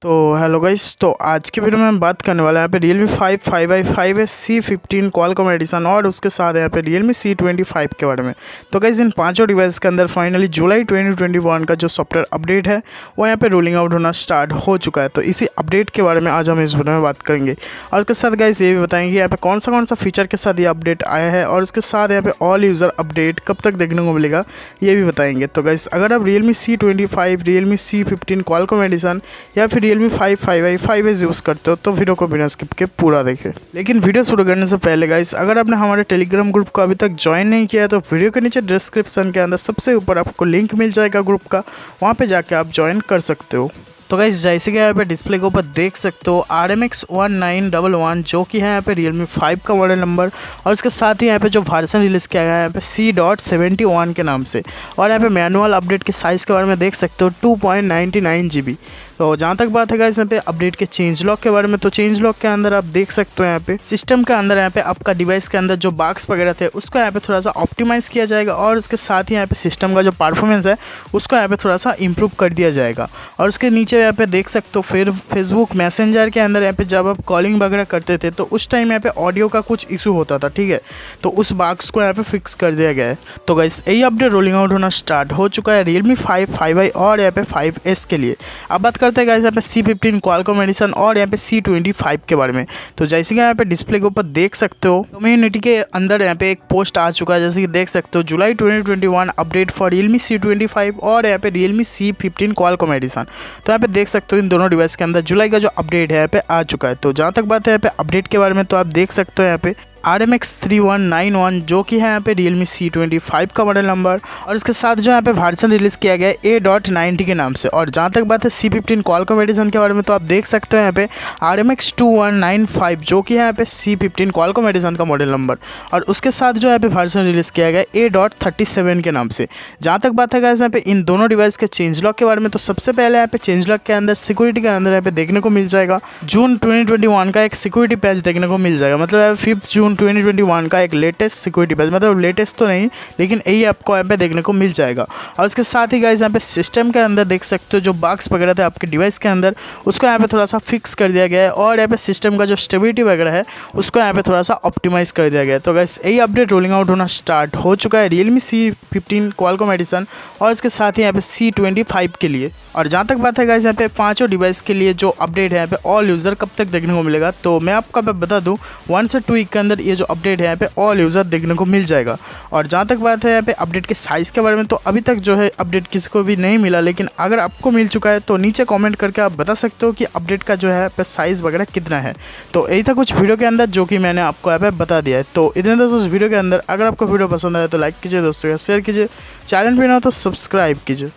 तो hello guys, तो आज के वीडियो में हम बात करने वाले हैं यहाँ पे Realme 5, 5i, 5s, C15 Qualcomm addition और उसके साथ यहाँ पे Realme C25 के बारे में। तो गाइस इन पांचों डिवाइस के अंदर फाइनली जुलाई 2021 का जो सॉफ्टवेयर अपडेट है वो यहाँ पे रोलिंग आउट होना स्टार्ट हो चुका है। तो इसी अपडेट के बारे में आज हम इस वीडियो में बात करेंगे और उसके साथ गाइस ये भी बताएंगे यहाँ पे कौन सा फीचर के साथ ये अपडेट आया है और उसके साथ यहाँ पे ऑल यूज़र अपडेट कब तक देखने को मिलेगा ये भी बताएंगे। तो गाइस अगर आप Realme C25, Realme C15 Qualcomm addition या फिर Realme 5, 5i, 5s यूज़ करते हो तो वीडियो को बिना स्किप के पूरा देखें। लेकिन वीडियो शुरू करने से पहले गाइस अगर आपने हमारे टेलीग्राम ग्रुप को अभी तक ज्वाइन नहीं किया है तो वीडियो के नीचे डिस्क्रिप्शन के अंदर सबसे ऊपर आपको लिंक मिल जाएगा ग्रुप का, वहाँ पे जाके आप ज्वाइन कर सकते हो। तो गाइस जैसे कि यहाँ पे डिस्प्ले के ऊपर देख सकते हो RMX 1911 जो कि है यहाँ पे Realme 5 का मॉडल नंबर और इसके साथ ही यहाँ पे जो वर्जन रिलीज़ किया गया है यहाँ पे C.71 के नाम से। और यहाँ पे मैनुअल अपडेट के साइज़ के बारे में देख सकते हो 2.99 GB। तो जहाँ तक बात है गाइस यहाँ पे अपडेट के चेंज लॉक के बारे में, तो चेंज लॉक के अंदर आप देख सकते हो यहाँ पे सिस्टम के अंदर यहाँ पे आपका डिवाइस के अंदर जो बग्स वगैरह थे उसको यहाँ पे थोड़ा सा ऑप्टिमाइज़ किया जाएगा और उसके साथ ही यहाँ पे सिस्टम का जो परफॉर्मेंस है उसको यहाँ पे थोड़ा सा इंप्रूव कर दिया जाएगा। और उसके नीचे यहाँ पे देख सकते हो फिर फेसबुक मैसेंजर के अंदर यहाँ पे जब आप कॉलिंग वगैरह करते थे तो उस टाइम यहाँ पे ऑडियो का कुछ इशू होता था, ठीक है, तो उस बग्स को यहाँ पे फिक्स कर दिया गया है। तो गाइस यही अपडेट रोलिंग आउट होना स्टार्ट हो चुका है Realme 5, 5i और यहाँ पे 5s के लिए। अब बात करते हैं गाइस यहाँ पे C15 Qualcomm एडिशन और यहाँ पे C25 के बारे में। तो जैसे कि यहाँ पे डिस्प्ले के ऊपर देख सकते हो कम्युनिटी के अंदर यहाँ पे एक पोस्ट आ चुका है, जैसे कि देख सकते हो जुलाई 2021 अपडेट फॉर Realme C25 और यहाँ पे Realme C15 Qualcomm एडिशन। तो यहाँ पे देख सकते हो इन दोनों डिवाइस के अंदर जुलाई का जो अपडेट है यहाँ पे आ चुका है। तो जहाँ तक बात है यहाँ पे अपडेट के बारे में, तो आप देख सकते हो यहाँ पे RMX 3191 जो कि है यहाँ पे Realme C25 का मॉडल नंबर और इसके साथ जो यहाँ पे वर्जन रिलीज़ किया गया है A.90 के नाम से। और जहाँ तक बात है C15 Qualcomm एडिशन के बारे में, तो आप देख सकते हो यहाँ पे RMX 2195 जो कि है यहाँ पे C15 Qualcomm एडिशन का मॉडल नंबर और उसके साथ जो यहाँ पे वर्जन रिलीज़ किया गया है A.37 के नाम से। जहाँ तक बात है गाइस यहाँ पे इन दोनों डिवाइस के चेंज लॉक के बारे में, तो सबसे पहले यहाँ पे चेंज लॉक के अंदर सिक्योरिटी के अंदर यहाँ पे देखने को मिल जाएगा जून 2021 का एक सिक्योरिटी पैच देखने को मिल जाएगा, मतलब 5 जून 2021 का एक लेटेस्ट सिक्योरिटी पैच, मतलब लेटेस्ट तो नहीं लेकिन यही आपको यहाँ पे देखने को मिल जाएगा। और इसके साथ ही गाइस यहाँ पे सिस्टम के अंदर देख सकते हो जो बग्स वगैरह थे आपके डिवाइस के अंदर उसको यहाँ पे थोड़ा सा फिक्स कर दिया गया है और यहाँ पे सिस्टम का जो स्टेबिलिटी वगैरह है उसको यहाँ पे थोड़ा सा ऑप्टिमाइज़ कर दिया गया है। तो गाइस यही अपडेट रोलिंग आउट होना स्टार्ट हो चुका है Realme C15 Qualcomm एडिशन और इसके साथ ही यहाँ पे C25 के लिए। और जहाँ तक बात है गाइस यहाँ पे पांचों डिवाइस के लिए जो अपडेट है यहाँ पे ऑल यूज़र कब तक देखने को मिलेगा, तो मैं आपको बता दूँ 1 से 2 वीक के अंदर ये जो अपडेट है यहाँ पे ऑल यूज़र देखने को मिल जाएगा। और जहाँ तक बात है यहाँ पे अपडेट के साइज़ के बारे में, तो अभी तक जो है अपडेट किसी को भी नहीं मिला, लेकिन अगर आपको मिल चुका है तो नीचे कमेंट करके आप बता सकते हो कि अपडेट का जो है यहाँ पे साइज़ वगैरह कितना है। तो यही था कुछ वीडियो के अंदर जो कि मैंने आपको यहाँ पे बता दिया है। तो इतने दोस्तों इस वीडियो के अंदर अगर आपको वीडियो पसंद आए तो लाइक कीजिए, दोस्तों शेयर कीजिए, चैनल पे ना हो तो सब्सक्राइब कीजिए।